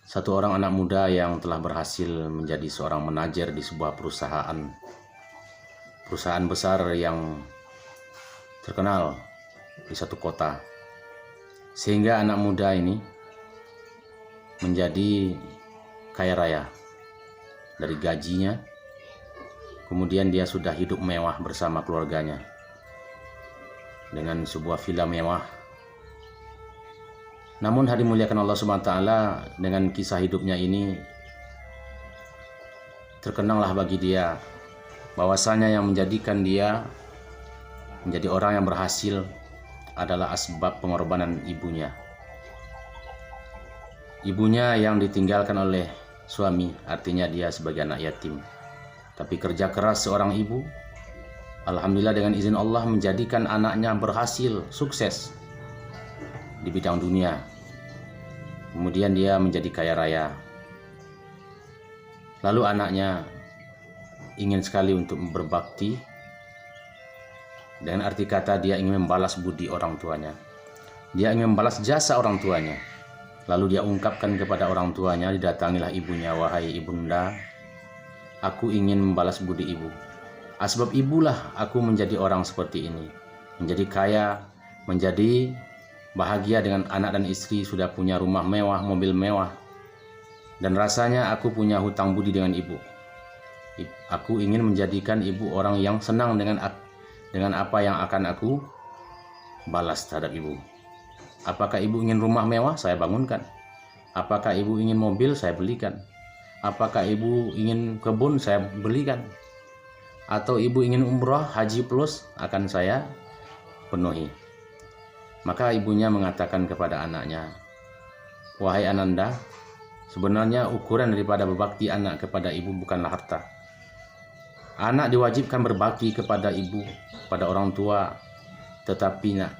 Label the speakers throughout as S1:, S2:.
S1: Satu orang anak muda yang telah berhasil menjadi seorang manajer di sebuah perusahaan besar yang terkenal di satu kota, sehingga anak muda ini menjadi kaya raya dari gajinya. Kemudian dia sudah hidup mewah bersama keluarganya dengan sebuah villa mewah. Namun hari muliakan Allah SWT, dengan kisah hidupnya ini terkenanglah bagi dia bahwasanya yang menjadikan dia menjadi orang yang berhasil adalah asbab pengorbanan ibunya. Ibunya yang ditinggalkan oleh suami, artinya dia sebagai anak yatim. Tapi kerja keras seorang ibu, alhamdulillah dengan izin Allah menjadikan anaknya berhasil, sukses di bidang dunia. Kemudian dia menjadi kaya raya. Lalu anaknya ingin sekali untuk berbakti, dengan arti kata dia ingin membalas budi orang tuanya. Dia ingin membalas jasa orang tuanya. Lalu dia ungkapkan kepada orang tuanya, didatangilah ibunya, "Wahai ibunda, aku ingin membalas budi ibu. Asbab ibulah aku menjadi orang seperti ini, menjadi kaya, menjadi bahagia dengan anak dan istri, sudah punya rumah mewah, mobil mewah. Dan rasanya aku punya hutang budi dengan ibu. Aku ingin menjadikan ibu orang yang senang dengan apa yang akan aku balas terhadap ibu. Apakah ibu ingin rumah mewah? Saya bangunkan. Apakah ibu ingin mobil? Saya belikan. Apakah ibu ingin kebun? Saya belikan. Atau ibu ingin umrah, haji plus? Akan saya penuhi." Maka ibunya mengatakan kepada anaknya, "Wahai Ananda, sebenarnya ukuran daripada berbakti anak kepada ibu bukanlah harta. Anak diwajibkan berbakti kepada ibu, pada orang tua. Tetapi nak,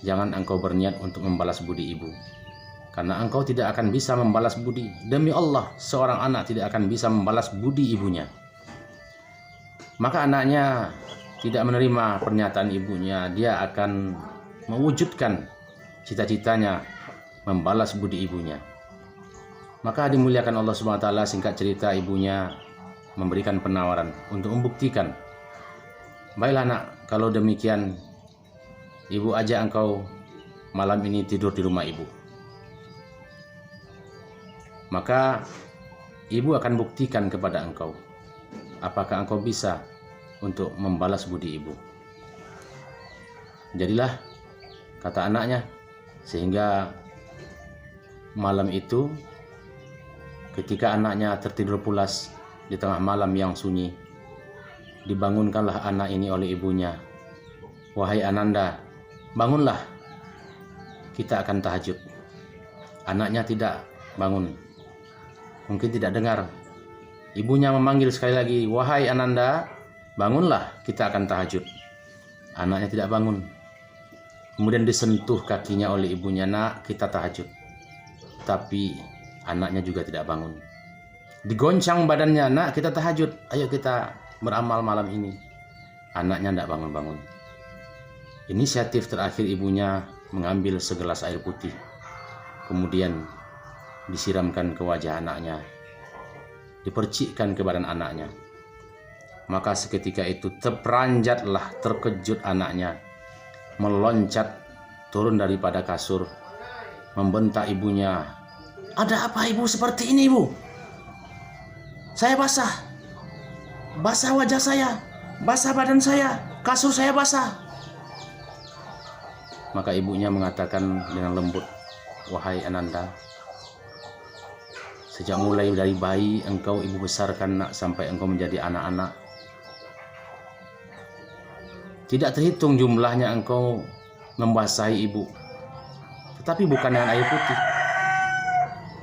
S1: jangan engkau berniat untuk membalas budi ibu. Karena engkau tidak akan bisa membalas budi. Demi Allah, seorang anak tidak akan bisa membalas budi ibunya." Maka anaknya tidak menerima pernyataan ibunya. Dia akan mewujudkan cita-citanya membalas budi ibunya. Maka dimuliakan Allah SWT, singkat cerita ibunya memberikan penawaran untuk membuktikan, "Baiklah nak, kalau demikian ibu ajak engkau malam ini tidur di rumah ibu. Maka ibu akan buktikan kepada engkau apakah engkau bisa untuk membalas budi ibu." Jadilah, kata anaknya, sehingga malam itu ketika anaknya tertidur pulas di tengah malam yang sunyi, dibangunkanlah anak ini oleh ibunya. "Wahai Ananda, bangunlah, kita akan tahajud." Anaknya tidak bangun, mungkin tidak dengar. Ibunya memanggil sekali lagi, "Wahai Ananda, bangunlah, kita akan tahajud." Anaknya tidak bangun. Kemudian disentuh kakinya oleh ibunya, "Nak, kita tahajud." Tapi anaknya juga tidak bangun. Digoncang badannya, "Nak, kita tahajud, ayo kita beramal malam ini." Anaknya tidak bangun-bangun. Inisiatif terakhir ibunya mengambil segelas air putih, kemudian disiramkan ke wajah anaknya, dipercikkan ke badan anaknya. Maka seketika itu terperanjatlah, terkejut anaknya, meloncat turun daripada kasur, membentak ibunya, "Ada apa ibu seperti ini ibu? Saya basah wajah saya, basah badan saya, kasur saya basah." Maka ibunya mengatakan dengan lembut, "Wahai Ananda, sejak mulai dari bayi engkau ibu besarkan nak sampai engkau menjadi anak-anak. Tidak terhitung jumlahnya engkau membasahi ibu. Tetapi bukan dengan air putih,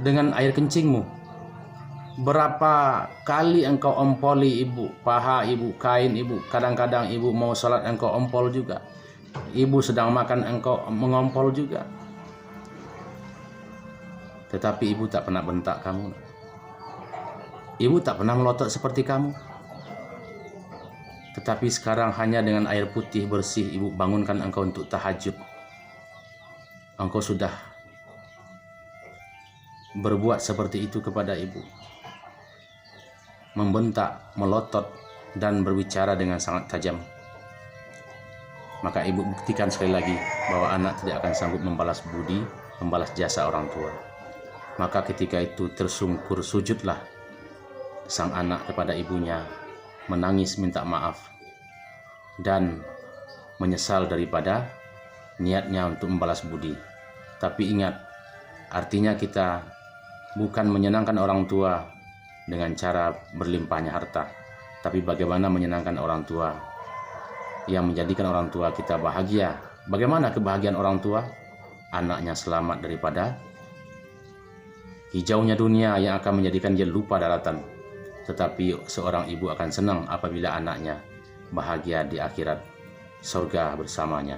S1: dengan air kencingmu. Berapa kali engkau ompoli ibu, paha ibu, kain ibu. Kadang-kadang ibu mau sholat engkau ompol juga. Ibu sedang makan engkau mengompol juga. Tetapi ibu tak pernah bentak kamu. Ibu tak pernah melotot seperti kamu. Tetapi sekarang hanya dengan air putih bersih ibu bangunkan engkau untuk tahajud. Engkau sudah berbuat seperti itu kepada ibu, membentak, melotot, dan berbicara dengan sangat tajam, maka ibu buktikan sekali lagi bahwa anak tidak akan sanggup membalas budi, membalas jasa orang tua. Maka ketika itu tersungkur sujudlah sang anak kepada ibunya, menangis minta maaf dan menyesal daripada niatnya untuk membalas budi. Tapi ingat, artinya kita bukan menyenangkan orang tua dengan cara berlimpahnya harta, tapi bagaimana menyenangkan orang tua yang menjadikan orang tua kita bahagia. Bagaimana kebahagiaan orang tua? Anaknya selamat daripada hijaunya dunia yang akan menjadikan dia lupa daratan. Tetapi seorang ibu akan senang apabila anaknya bahagia di akhirat, surga bersamanya.